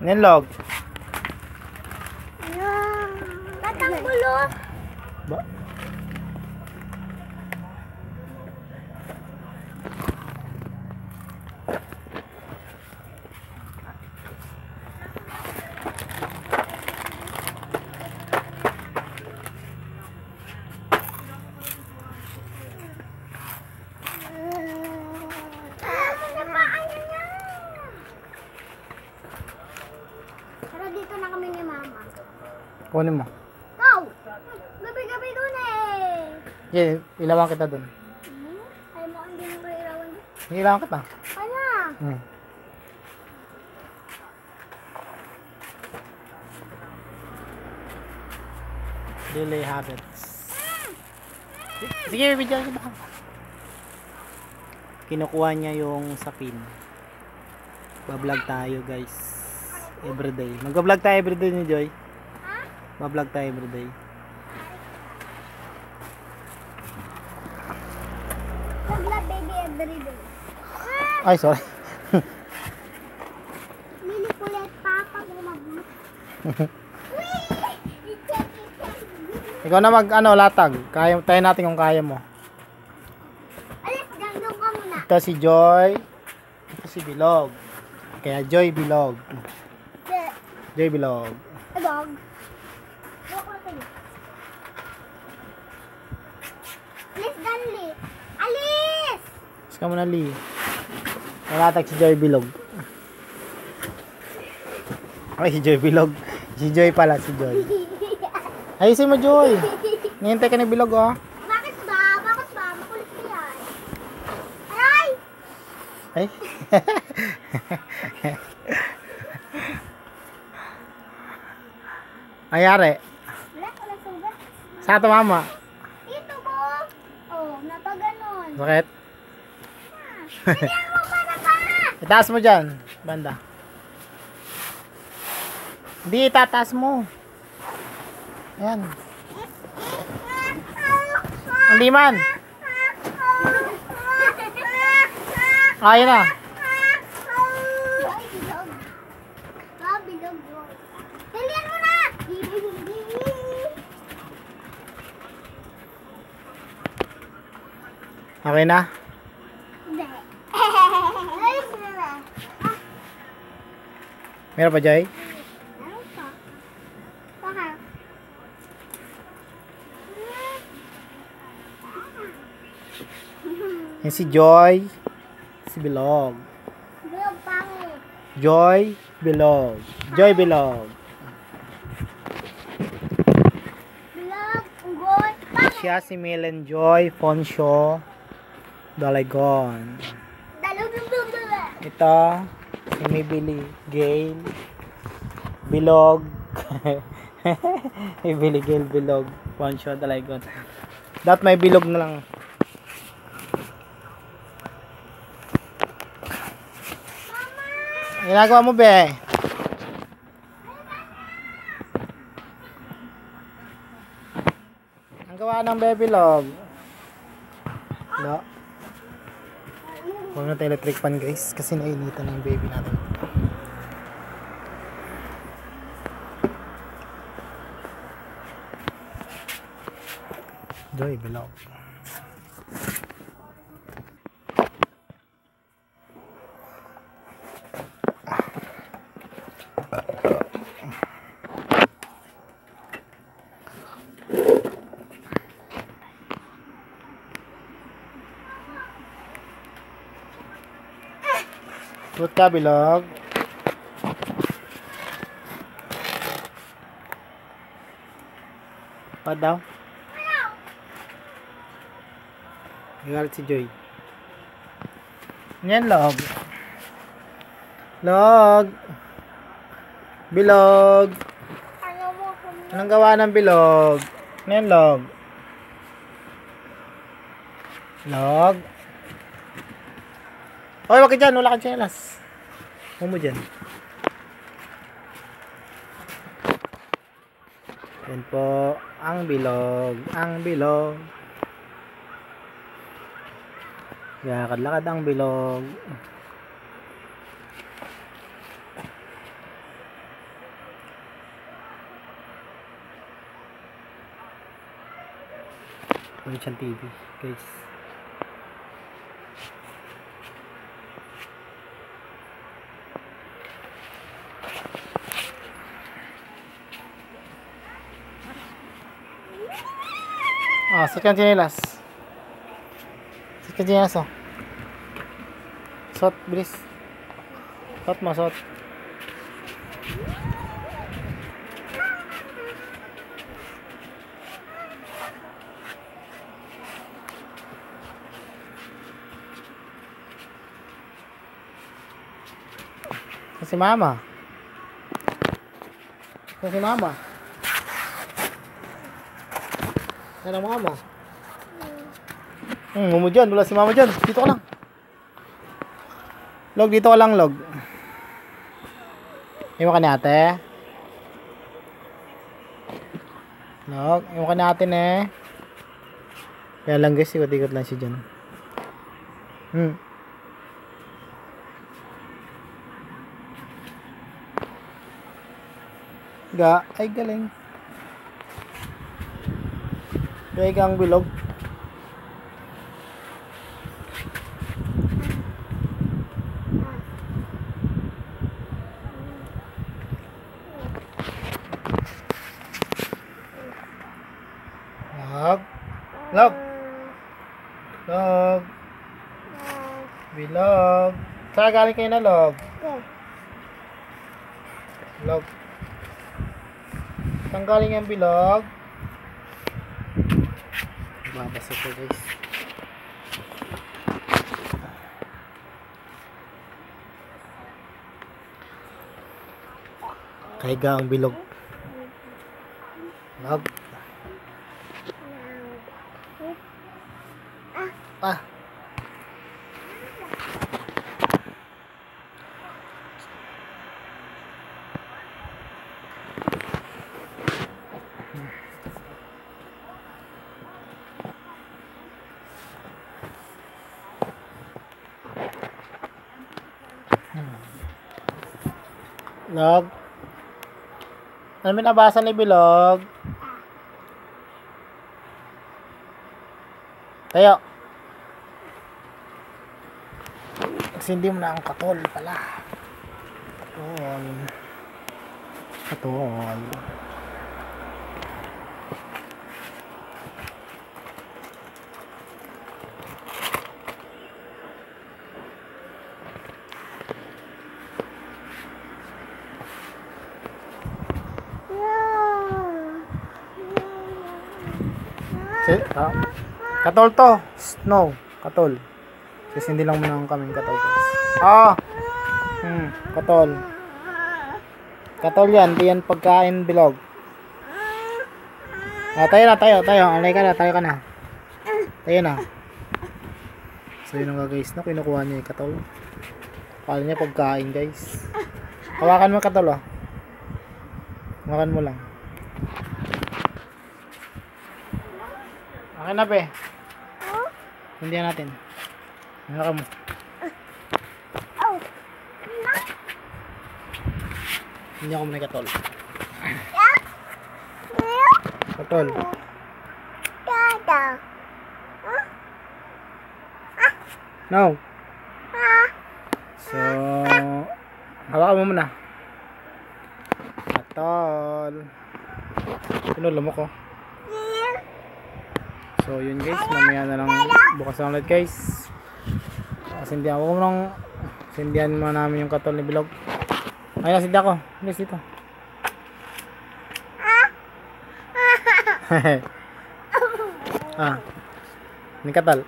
Nilog. Batang gulo. Ba? Pero dito na kami ni Mama. Kunin mo. Go! Gabi-gabi dun eh. Yeah, ilawan kita dun. Ay mo, hindi mo kayo ilawan. Ilawan kita. Ano? Daily habits. Sige, bigyan kita. Kinukuha niya yung sapin. Ba-vlog tayo, guys. Everyday. Mag-vlog tayo everyday ni Joy. Ba-vlog tayo everyday. Vlog baby everyday. Ay, sorry. Lilipulit pa pag lumabot. Ikaw na mag latag. Kaya tayo natin kung kaya mo. Alis, gandong ka muna. Ito si Joy. Ito si Bilog. Kaya Joy Bilog. Joy Bilog. Dog. Dog ko tayo. Alis, Danli. Alis! Mas ka muna, Lee. Nalatag si Joy Bilog. Ay, si Joy Bilog. Si Joy pala, si Joy. Ayusin mo, Joy. Nihintay ka ni Bilog, oh. Bakit ba? Bakit ba? Makulit ka yan. Aray! Ay. Ayari. Wala sugat. Sa ito, mama. Ito ko. Oh, napaganon. Bakit? Ganyan mo pa na pa! Itaas mo dyan, banda. Hindi, itataas mo. Ayan. Ang liman. Ayun na. Ay, bilog. Ah, bilog. Pilihan mo na! Okay na? Hindi. Ayos na na. Meron pa, Joy? Ano pa? Baka. Yan si Joy. Si Bilog. Bilog pangit. Joy Bilog. Joy Bilog. Bilog, unggoy, pangit. Siya si Milen Joy Fonsho Dalagon. Dalog. Ito si Mibili Gail Bilog. Mibili Gail Bilog Fonsho Dalagon. Dapat may bilog na lang. Ginagawa mo, be? Ang gawa ng baby log. No. Huwag na tayo electric fan, guys, kasi nainitan na yung baby natin. Joy Bilog. Good ka, Bilog. Pa daw? Galit si Joy. Yan, Log. Log. Bilog. Ano mo kung Anong gawa ng bilog? Yan, Log. Log. Hoy, wag ka dyan. Wala kang tsinelas. Huwag mo dyan. Yan po. Ang bilog. Ang bilog. Lakad-lakad ang bilog. Provincial TV, guys. Ah, second chinelas. Second chinelas, oh. Suot, bilis. Suot mo, suot. Si mama. Si mama. Yan ang mama. Mumu dyan. Wala si mama dyan. Dito ka lang. Log, dito ka lang, log. Iwan ka ni ate. Log, iwan ka ni ate, ne. Kaya lang guys, ikot-ikot lang siya dyan. Ay galing. Gaya kang bilog. Log. Log. Log. Bilog. Saan galing kayo na, log? Log. Saan galing ang bilog? Babasa ko, guys. Kaiga ang bilog. Log. Ah. Log. Ano binabasa ni Bilog? Tayo. Hindi mo na ang katol pala. Katol. Katol. Katol to. Snow. Katol. Kasi hindi lang muna kaming katol. Katol. Katol yan. Di yan pagkain bilog. Tayo na, tayo. Alay ka na, tayo ka na. Tayo na. So yun nga guys, no? Kinukuha niya yung katol. Kala niya pagkain guys. Hawakan mo katol, oh. Hawakan mo lang. Okay na, pe. Hindihan natin. Hawakan mo. Hindi ako muna katol. Katol. No. So, hawakan mo muna. Katol. Pinulo mo ko. So, yun guys. Mamaya na lang bukas na ulit guys. Sindihan ko muna. Sindihan mo namin yung katol ni Bilog. Ay, nasindihan ko. Bilis dito. Ini katol.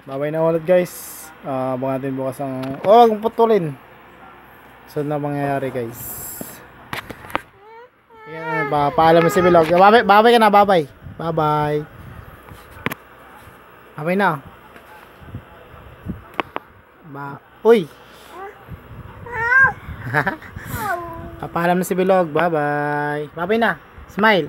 Babay na ulit guys. Abangan natin bukas ang wag mong putulin. So na mangyayari guys. Yan, paalam mo si Bilog. Babay ka na, babay. Babay. Babay na. Uy. Papaalam na si Bilog. Bye bye. Babay na. Smile.